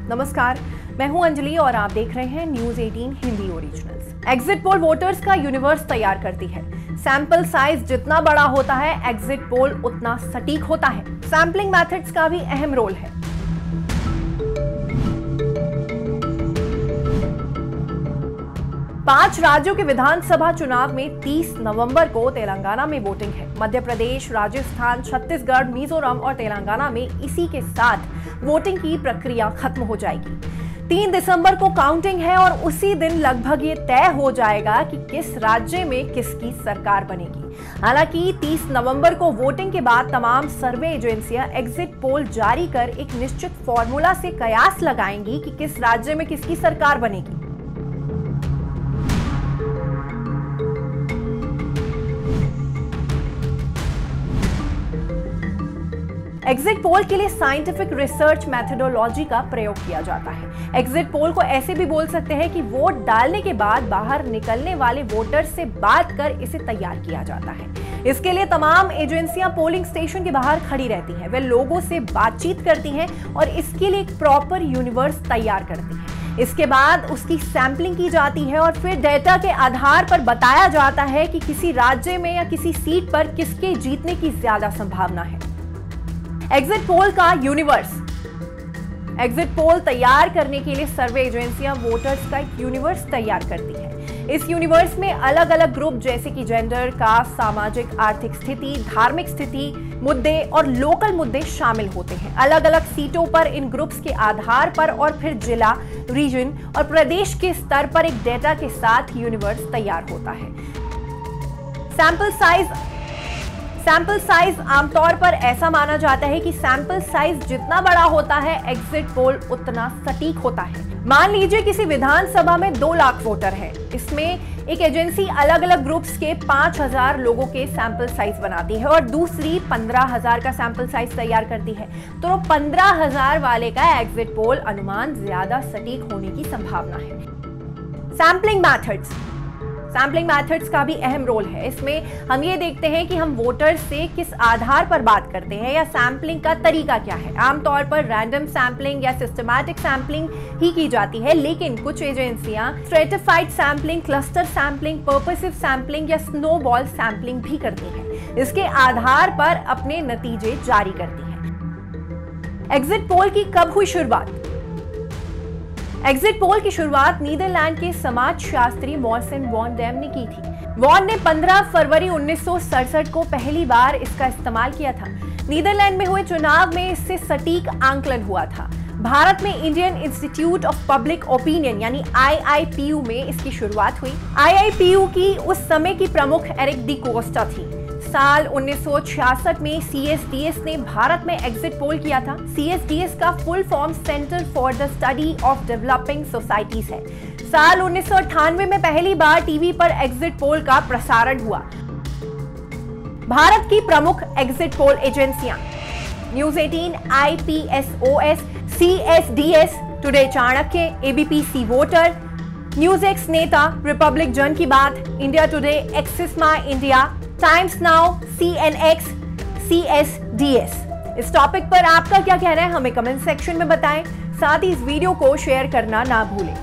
नमस्कार, मैं हूं अंजलि और आप देख रहे हैं news 18 Hindi originals. Exit poll voters का यूनिवर्स तैयार करती है। सैंपल साइज जितना बड़ा होता है, एग्जिट पोल उतना सटीक होता है। सैंपलिंग मेथड्स का भी अहम रोल है। पांच राज्यों के विधानसभा चुनाव में 30 नवंबर को तेलंगाना में वोटिंग है। मध्य प्रदेश, राजस्थान, छत्तीसगढ़, मिजोरम और तेलंगाना में इसी के साथ वोटिंग की प्रक्रिया खत्म हो जाएगी। 3 दिसंबर को काउंटिंग है और उसी दिन लगभग ये तय हो जाएगा कि किस राज्य में किसकी सरकार बनेगी। हालांकि 30 नवंबर को वोटिंग के बाद तमाम सर्वे एजेंसियां एग्जिट पोल जारी कर एक निश्चित फॉर्मूला से कयास लगाएंगी कि किस राज्य में किसकी सरकार बनेगी। एग्जिट पोल के लिए साइंटिफिक रिसर्च मेथोडोलॉजी का प्रयोग किया जाता है। एग्जिट पोल को ऐसे भी बोल सकते हैं कि वोट डालने के बाद बाहर निकलने वाले वोटर से बात कर इसे तैयार किया जाता है। इसके लिए तमाम एजेंसियां पोलिंग स्टेशन के बाहर खड़ी रहती हैं। वे लोगों से बातचीत करती हैं और इसके लिए एक प्रॉपर यूनिवर्स तैयार करती हैं। इसके बाद उसकी सैंपलिंग की जाती है और फिर डेटा के आधार पर बताया जाता है कि किसी राज्य में या किसी सीट पर किसके जीतने की ज्यादा संभावना है। एग्जिट पोल का यूनिवर्स। एग्जिट पोल तैयार करने के लिए सर्वे एजेंसियां वोटर्स का एक यूनिवर्स तैयार करती हैं। इस यूनिवर्स में अलग अलग ग्रुप जैसे कि जेंडर, कास्ट, सामाजिक आर्थिक स्थिति, धार्मिक स्थिति, मुद्दे और लोकल मुद्दे शामिल होते हैं। अलग अलग सीटों पर इन ग्रुप्स के आधार पर और फिर जिला, रीजन और प्रदेश के स्तर पर एक डेटा के साथ यूनिवर्स तैयार होता है। सैंपल साइज आमतौर पर ऐसा माना जाता है कि सैंपल साइज जितना बड़ा होता है, एग्जिट पोल उतना सटीक होता है। मान लीजिए किसी विधानसभा में 2 लाख वोटर हैं। इसमें एक एजेंसी अलग अलग ग्रुप्स के 5000 लोगों के सैंपल साइज बनाती है और दूसरी 15000 का सैंपल साइज तैयार करती है। तो 15000 वाले का एग्जिट पोल अनुमान ज्यादा सटीक होने की संभावना है। सैंपलिंग मैथड्स का भी अहम रोल है। इसमें हम ये देखते हैं कि हम वोटर से किस आधार पर बात करते हैं या सैंपलिंग का तरीका क्या है। आमतौर पर रैंडम सैंपलिंग या सिस्टमैटिक सैंपलिंग ही की जाती है, लेकिन कुछ एजेंसियां stratified sampling, cluster sampling, purposive sampling या स्नोबॉल सैंपलिंग भी करती हैं। इसके आधार पर अपने नतीजे जारी करती हैं। एग्जिट पोल की कब हुई शुरुआत? एग्जिट पोल की शुरुआत नीदरलैंड के समाजशास्त्री मॉर्सन वॉन डेम ने की थी। वॉन ने 15 फरवरी 1967 को पहली बार इसका इस्तेमाल किया था। नीदरलैंड में हुए चुनाव में इससे सटीक आंकलन हुआ था। भारत में Indian institute of public opinion यानी IIPU में इसकी शुरुआत हुई। IIPU की उस समय की प्रमुख एरिक डी कोस्टा थी। साल 1966 में CSDS ने भारत में एग्जिट पोल किया था। CSDS का full form centre for the study of developing societies है। साल 1998 में पहली बार टीवी पर एग्जिट पोल का प्रसारण हुआ। भारत की प्रमुख एग्जिट पोल एजेंसियां: news 18, IPSOS, CSDS, today Chanakya, ABP voter, news x नेता, रिपब्लिक जन की बात, इंडिया टुडे, एक्सिस माई India, times now, CNX, CSDS। इस टॉपिक पर आपका क्या कहना है, हमें कमेंट सेक्शन में बताएं। साथ ही इस वीडियो को शेयर करना ना भूलें।